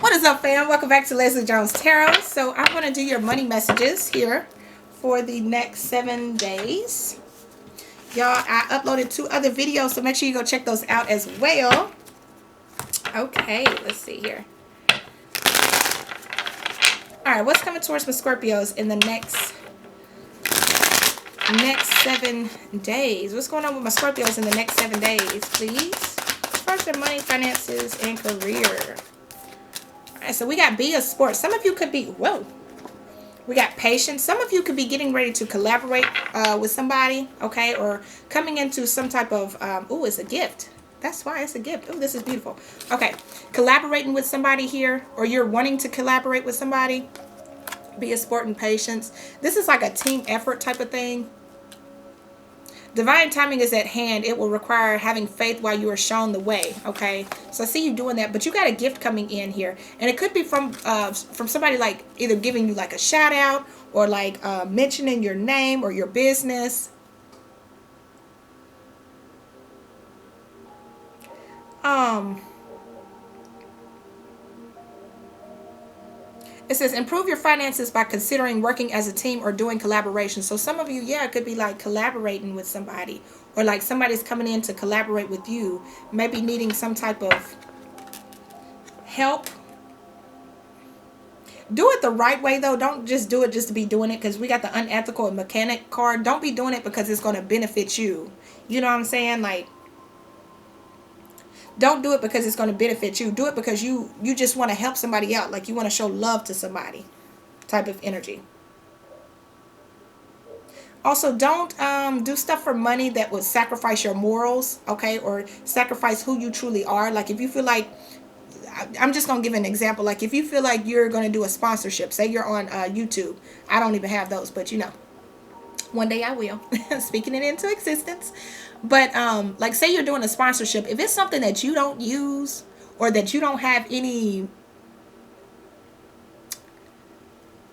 What is up, fam? Welcome back to Lesley Jones Tarot. So I'm going to do your money messages here for the next 7 days. Y'all, I uploaded 2 other videos, so make sure you go check those out as well. Okay, let's see here. Alright, what's coming towards my Scorpios in the next 7 days? What's going on with my Scorpios in the next 7 days, please? First, their money, finances, and career. Alright, so we got be a sport. Some of you could be, whoa. We got patience. Some of you could be getting ready to collaborate with somebody, okay? Or coming into some type of, oh, it's a gift. That's why it's a gift. Oh, this is beautiful. Okay, collaborating with somebody here, or you're wanting to collaborate with somebody. Be a sport and patience. This is like a team effort type of thing. Divine timing is at hand. It will require having faith while you are shown the way, okay? So I see you doing that, but you got a gift coming in here. And it could be from somebody like either giving you like a shout out or like mentioning your name or your business. It says, improve your finances by considering working as a team or doing collaboration. So some of you, yeah, it could be like collaborating with somebody. Or like somebody's coming in to collaborate with you. Maybe needing some type of help. Do it the right way, though. Don't just do it just to be doing it. Because we got the unethical and mechanic card. Don't be doing it because it's going to benefit you. You know what I'm saying? Like, don't do it because it's going to benefit you. Do it because you just want to help somebody out. Like you want to show love to somebody type of energy. Also, don't do stuff for money that would sacrifice your morals, okay? Or sacrifice who you truly are. Like if you feel like, I'm just going to give an example. Like if you feel like you're going to do a sponsorship. Say you're on YouTube. I don't even have those, but you know. One day I will. Speaking it into existence. But like say you're doing a sponsorship, if it's something that you don't use or that you don't have any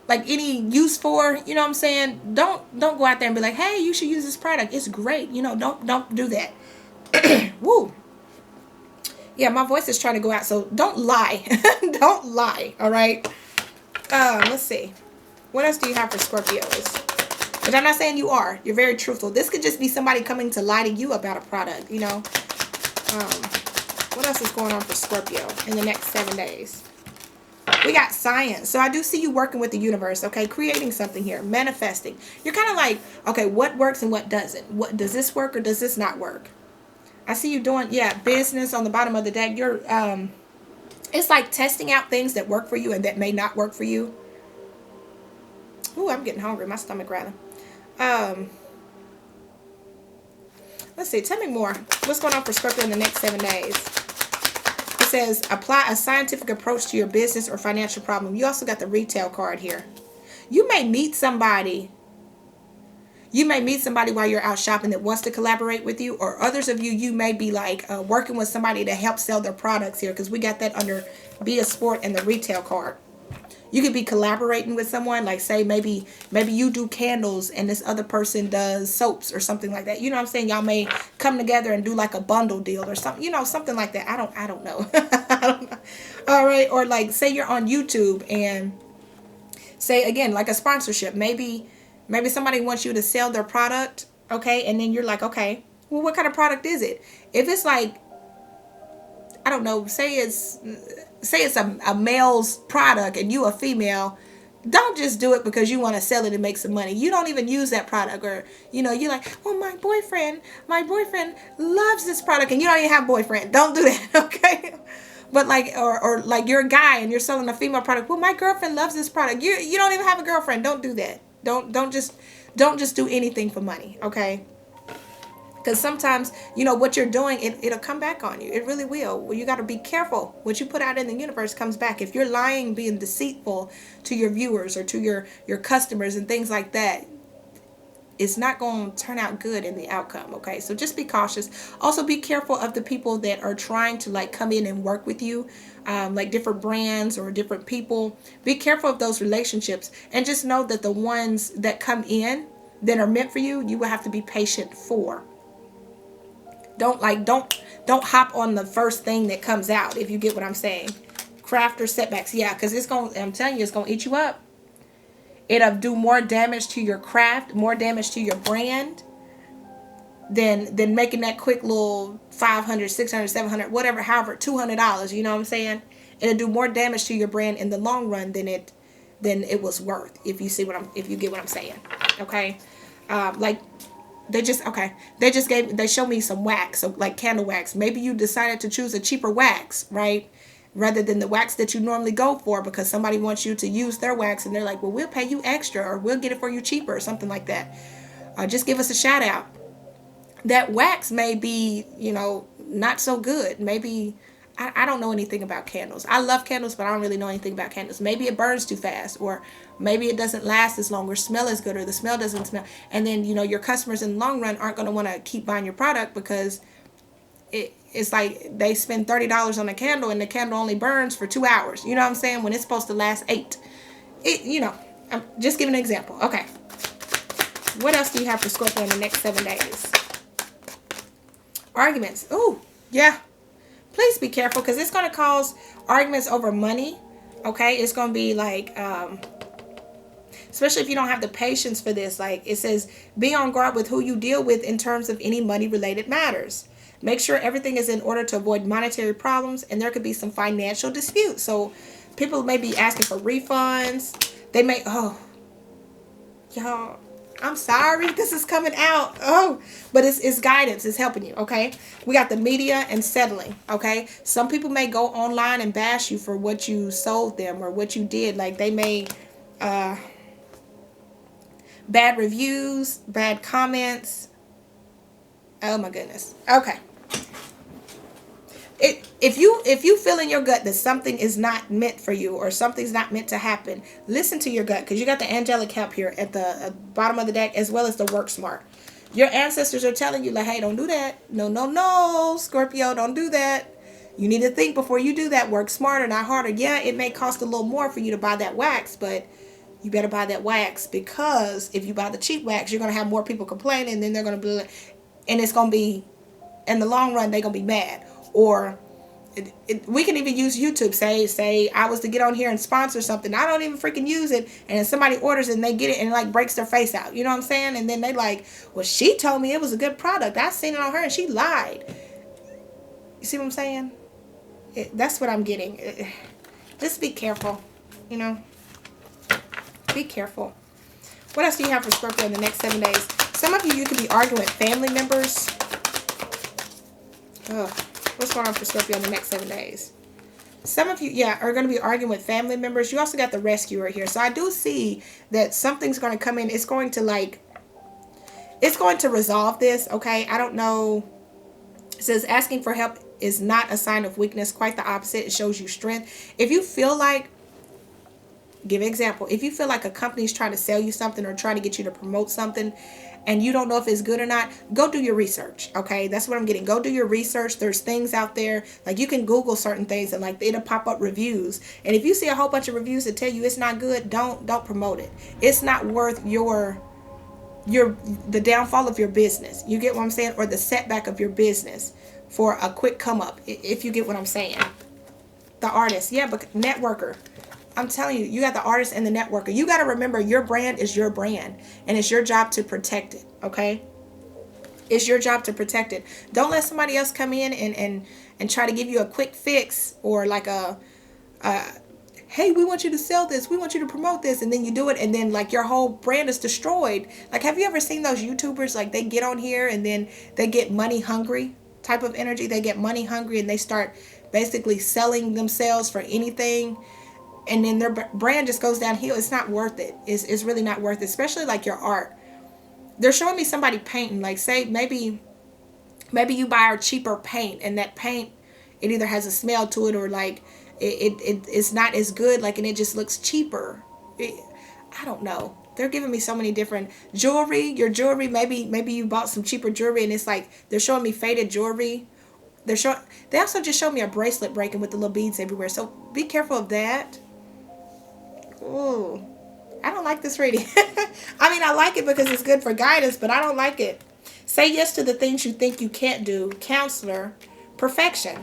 use for, you know what I'm saying, don't go out there and be like, hey, you should use this product, it's great, you know, don't do that. Woo. Yeah, my voice is trying to go out, so don't lie. Don't lie. All right, let's see, what else do you have for Scorpios? But I'm not saying you are. You're very truthful. This could just be somebody coming to lie to you about a product, you know. What else is going on for Scorpio in the next 7 days? We got science. So I do see you working with the universe, okay? Creating something here. Manifesting. You're kind of like, okay, what works and what doesn't? What does this work or does this not work? I see you doing, yeah, business on the bottom of the deck. You're, it's like testing out things that work for you and that may not work for you. Ooh, I'm getting hungry. My stomach rather. Let's see, tell me more. What's going on for Scorpio in the next 7 days? It says, apply a scientific approach to your business or financial problem. You also got the retail card here. You may meet somebody. You may meet somebody while you're out shopping that wants to collaborate with you, or others of you, you may be like working with somebody to help sell their products here, because we got that under be a sport and the retail card. You could be collaborating with someone, like say maybe you do candles and this other person does soaps or something like that. You know what I'm saying? Y'all may come together and do like a bundle deal or something, you know, something like that. I don't know. I don't know. All right. Or like say you're on YouTube and say again, like a sponsorship. Maybe somebody wants you to sell their product. Okay. And then you're like, okay, well, what kind of product is it? If it's like, I don't know, say it's a male's product and you a female, don't just do it because you want to sell it and make some money. You don't even use that product, or you know, you're like, well, my boyfriend loves this product, and you don't even have a boyfriend. Don't do that, okay? But like, or like you're a guy and you're selling a female product. Well, my girlfriend loves this product. You don't even have a girlfriend. Don't do that. Don't just do anything for money, okay? Because sometimes, you know, what you're doing, it'll come back on you. It really will. Well, you got to be careful. What you put out in the universe comes back. If you're lying, being deceitful to your viewers or to your customers and things like that, it's not going to turn out good in the outcome, okay? So just be cautious. Also, be careful of the people that are trying to, like, come in and work with you, like different brands or different people. Be careful of those relationships. And just know that the ones that come in that are meant for you, you will have to be patient for. Don't hop on the first thing that comes out, if you get what I'm saying. craft or setbacks. Yeah, because it's going, I'm telling you, it's going to eat you up. It'll do more damage to your craft, more damage to your brand than making that quick little $500, $600, $700, whatever, however, $200. You know what I'm saying? It'll do more damage to your brand in the long run than it was worth. If you get what I'm saying, okay? Like they showed me some wax, so like candle wax. Maybe you decided to choose a cheaper wax, right? Rather than the wax that you normally go for, because somebody wants you to use their wax and they're like, well, we'll pay you extra, or we'll get it for you cheaper, or something like that. Just give us a shout out. That wax may be, not so good. Maybe, I don't know anything about candles. I love candles, but I don't really know anything about candles. Maybe it burns too fast, or maybe it doesn't last as long, or smell as good, or the smell doesn't smell. And then, your customers in the long run aren't going to want to keep buying your product, because it's like they spend $30 on a candle and the candle only burns for 2 hours. You know what I'm saying? When it's supposed to last 8. I'm just giving an example. Okay. What else do you have for Scorpio in the next 7 days? Arguments. Ooh, yeah. Please be careful, because it's going to cause arguments over money. Okay? It's going to be like, especially if you don't have the patience for this. Like it says, be on guard with who you deal with in terms of any money-related matters. Make sure everything is in order to avoid monetary problems, and there could be some financial disputes. So people may be asking for refunds. They may, y'all, I'm sorry this is coming out. But it's guidance. It's helping you, okay? We got the media and settling, okay? Some people may go online and bash you for what you sold them or what you did. Like they may, bad reviews, bad comments. Oh my goodness. Okay. If you feel in your gut that something is not meant for you, or something's not meant to happen, listen to your gut, because you got the angelic help here at the bottom of the deck, as well as the work smart. Your ancestors are telling you, like, hey, don't do that. No, Scorpio, don't do that. You need to think before you do that. Work smarter, not harder. Yeah, it may cost a little more for you to buy that wax, but you better buy that wax, because if you buy the cheap wax, you're going to have more people complaining, and then they're going to be, and it's going to be, in the long run, they're going to be mad. Or we can even use YouTube. Say I was to get on here and sponsor something. I don't even freaking use it. And somebody orders it and they get it and it like breaks their face out. You know what I'm saying? And then they like, well, she told me it was a good product. I seen it on her and she lied. You see what I'm saying? That's what I'm getting. Just be careful. Be careful. What else do you have for Scorpio in the next 7 days? Some of you could be arguing with family members. What's going on for Scorpio in the next 7 days? Some of you, are going to be arguing with family members. You also got the rescuer here. So I do see that something's going to come in. It's going to resolve this, okay? I don't know. It says asking for help is not a sign of weakness. Quite the opposite. It shows you strength. If you feel like, give an example. If you feel like a company is trying to sell you something or trying to get you to promote something, and you don't know if it's good or not, go do your research, okay? That's what I'm getting. Go do your research. There's things out there, like you can Google certain things and like it'll pop up reviews. And if you see a whole bunch of reviews that tell you it's not good, don't promote it. It's not worth the downfall of your business. You get what I'm saying? Or the setback of your business for a quick come up, if you get what I'm saying. The artist, but networker. I'm telling you, you got the artist and the networker. You got to remember, your brand is your brand, and it's your job to protect it, okay? It's your job to protect it. Don't let somebody else come in and try to give you a quick fix, or like hey, we want you to sell this, we want you to promote this, and then you do it, and then like your whole brand is destroyed. Like, have you ever seen those YouTubers, like they get on here and then they get money hungry type of energy? They get money hungry and they start basically selling themselves for anything. And then their brand just goes downhill. It's not worth it. It's really not worth it, especially like your art. They're showing me somebody painting. Like, say, maybe you buy our cheaper paint, and that paint, it either has a smell to it, or like it's not as good, like, and it just looks cheaper. I don't know. They're giving me so many different jewelry. Your jewelry, maybe you bought some cheaper jewelry, and it's like they're showing me faded jewelry. They also just showed me a bracelet breaking with the little beads everywhere. So be careful of that. Ooh, I don't like this reading. I mean, I like it because it's good for guidance, but I don't like it. Say yes to the things you think you can't do. Counselor, perfection.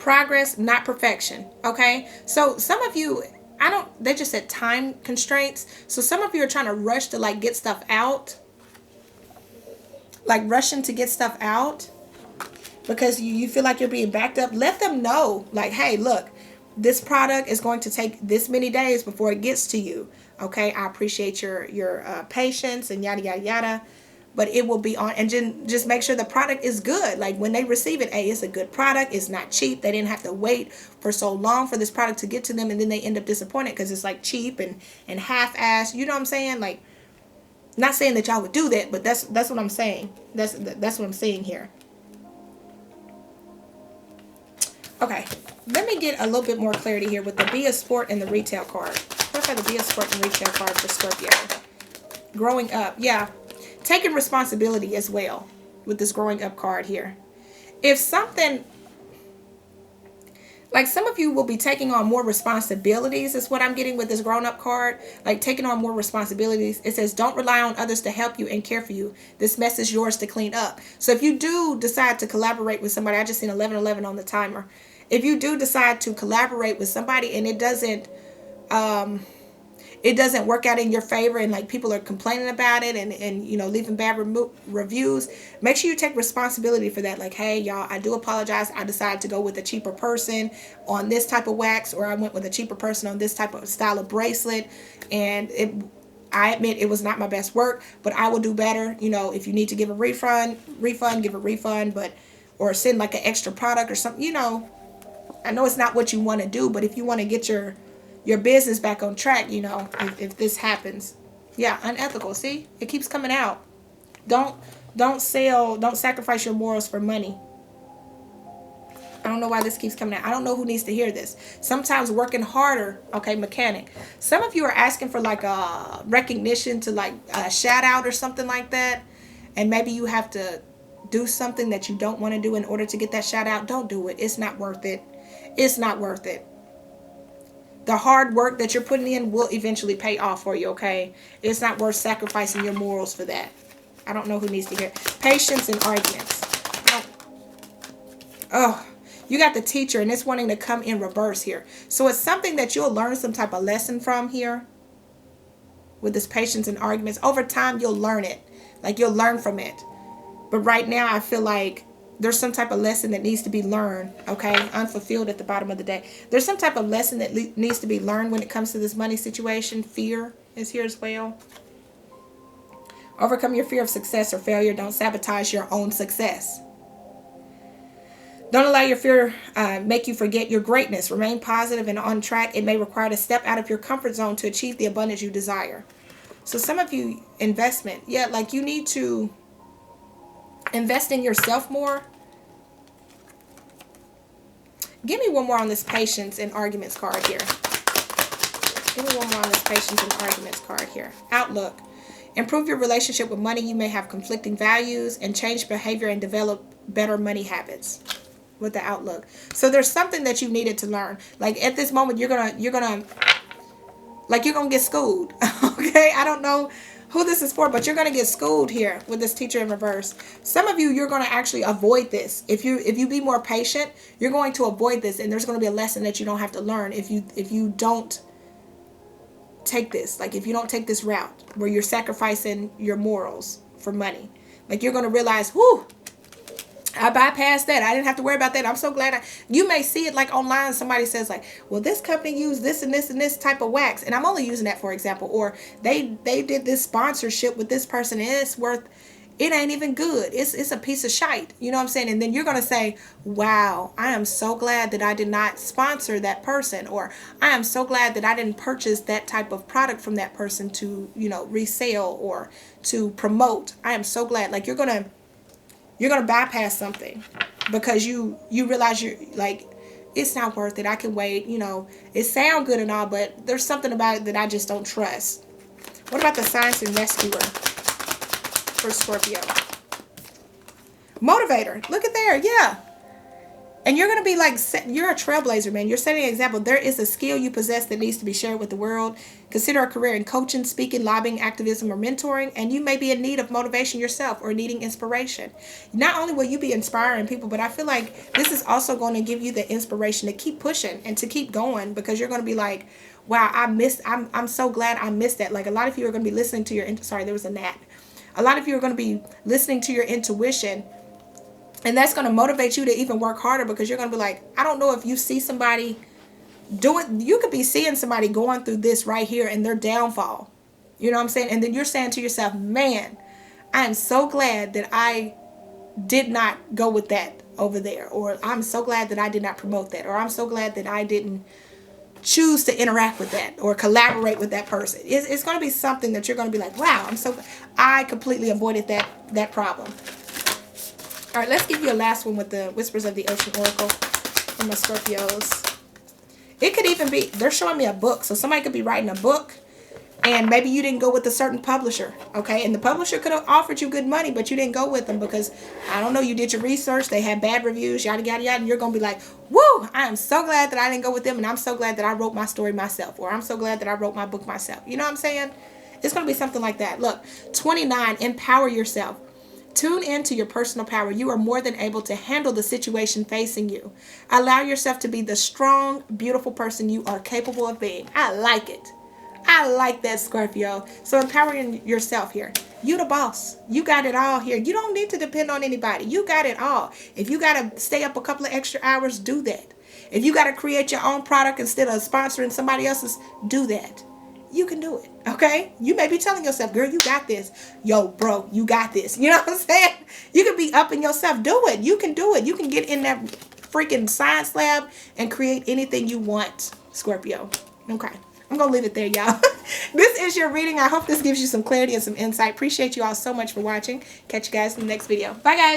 Progress, not perfection. Okay. So some of you, they just said time constraints. So some of you are trying to rush to like get stuff out. Like rushing to get stuff out. Because you feel like you're being backed up. Let them know. Like, hey, look. This product is going to take this many days before it gets to you. Okay, I appreciate your patience and yada, yada, yada. But it will be on. And just make sure the product is good. Like when they receive it, hey, it's a good product. It's not cheap. They didn't have to wait for so long for this product to get to them. And then they end up disappointed because it's like cheap and half-assed. You know what I'm saying? Like, not saying that y'all would do that, but that's what I'm saying. That's what I'm saying here. Okay, let me get a little bit more clarity here with the Be a Sport and the Retail card. What about the Be a Sport and Retail card for Scorpio? Growing up, yeah. Taking responsibility as well with this growing up card here. If something, like some of you will be taking on more responsibilities is what I'm getting with this grown up card. Like taking on more responsibilities. It says, don't rely on others to help you and care for you. This mess is yours to clean up. So if you do decide to collaborate with somebody, I just seen 1111 on the timer. If you do decide to collaborate with somebody and it doesn't work out in your favor and like people are complaining about it and you know, leaving bad reviews, make sure you take responsibility for that. Like, hey, y'all, I do apologize. I decided to go with a cheaper person on this type of wax, or I went with a cheaper person on this type of style of bracelet. And I admit it was not my best work, but I will do better. You know, if you need to give a refund, give a refund, or send like an extra product or something, you know. I know it's not what you want to do, but if you want to get your business back on track, you know, if this happens. Yeah, unethical. See? It keeps coming out. Don't sacrifice your morals for money. I don't know why this keeps coming out. I don't know who needs to hear this. Sometimes working harder, okay, mechanic. Some of you are asking for like a recognition to like a shout out or something like that. And maybe you have to do something that you don't want to do in order to get that shout out. Don't do it. It's not worth it. It's not worth it. The hard work that you're putting in will eventually pay off for you, okay? It's not worth sacrificing your morals for that. I don't know who needs to hear it. Patience and arguments. Oh, you got the teacher and it's wanting to come in reverse here. So it's something that you'll learn some type of lesson from here. With this patience and arguments. Over time, you'll learn it. Like you'll learn from it. But right now, I feel like there's some type of lesson that needs to be learned, okay? Unfulfilled at the bottom of the day. There's some type of lesson that needs to be learned when it comes to this money situation. Fear is here as well. Overcome your fear of success or failure. Don't sabotage your own success. Don't allow your fear make you forget your greatness. Remain positive and on track. It may require to step out of your comfort zone to achieve the abundance you desire. So some of you, investment. Yeah, like you need to invest in yourself more. Give me one more on this patience and arguments card here. Give me one more on this patience and arguments card here. Outlook. Improve your relationship with money. You may have conflicting values, and change behavior and develop better money habits. With the outlook. So there's something that you needed to learn. Like at this moment, you're gonna get schooled. Okay, I don't know who this is for, but you're going to get schooled here with this teacher in reverse. Some of you, you're going to actually avoid this. If you be more patient, you're going to avoid this, and there's going to be a lesson that you don't have to learn if you don't take this. Like if you don't take this route where you're sacrificing your morals for money. Like you're going to realize, whoo, I bypassed that. I didn't have to worry about that. I'm so glad. You may see it like online. Somebody says like, well, this company used this and this and this type of wax. And I'm only using that for example. Or they did this sponsorship with this person and it's worth, it ain't even good. It's a piece of shite. You know what I'm saying? And then you're going to say, wow, I am so glad that I did not sponsor that person. Or I am so glad that I didn't purchase that type of product from that person to, you know, resell or to promote. I am so glad. Like you're going to bypass something because you realize you're like, it's not worth it. I can wait. You know, it sounds good and all, but there's something about it that I just don't trust. What about the Science and Rescuer for Scorpio? Motivator. Look at there. Yeah. And you're going to be like, you're a trailblazer, man. You're setting an example. There is a skill you possess that needs to be shared with the world. Consider a career in coaching, speaking, lobbying, activism, or mentoring. And you may be in need of motivation yourself or needing inspiration. Not only will you be inspiring people, but I feel like this is also going to give you the inspiration to keep pushing and to keep going, because you're going to be like, wow, I'm so glad I missed that. Like, a lot of you are going to be listening to your, sorry, there was a gnat. A lot of you are going to be listening to your intuition. And that's going to motivate you to even work harder, because you're going to be like, I don't know if you see somebody doing, you could be seeing somebody going through this right here and their downfall. You know what I'm saying? And then you're saying to yourself, man, I am so glad that I did not go with that over there. Or I'm so glad that I did not promote that. Or I'm so glad that I didn't choose to interact with that or collaborate with that person. It's going to be something that you're going to be like, wow, I completely avoided that problem. All right, let's give you a last one with the Whispers of the Ocean Oracle from my Scorpios. It could even be, they're showing me a book. So somebody could be writing a book, and maybe you didn't go with a certain publisher, okay? And the publisher could have offered you good money, but you didn't go with them because, I don't know, you did your research, they had bad reviews, yada, yada, yada, and you're going to be like, woo, I am so glad that I didn't go with them, and I'm so glad that I wrote my story myself, or I'm so glad that I wrote my book myself. You know what I'm saying? It's going to be something like that. Look, 29, empower yourself. Tune into your personal power. You are more than able to handle the situation facing you. Allow yourself to be the strong, beautiful person you are capable of being. I like it. I like that, Scorpio. So empowering yourself here. You the boss. You got it all here. You don't need to depend on anybody. You got it all. If you got to stay up a couple of extra hours, do that. If you got to create your own product instead of sponsoring somebody else's, do that. You can do it, okay? You may be telling yourself, girl, you got this. Yo, bro, you got this. You know what I'm saying? You can be upping yourself. Do it. You can do it. You can get in that freaking science lab and create anything you want, Scorpio. Okay. I'm going to leave it there, y'all. This is your reading. I hope this gives you some clarity and some insight. Appreciate you all so much for watching. Catch you guys in the next video. Bye, guys.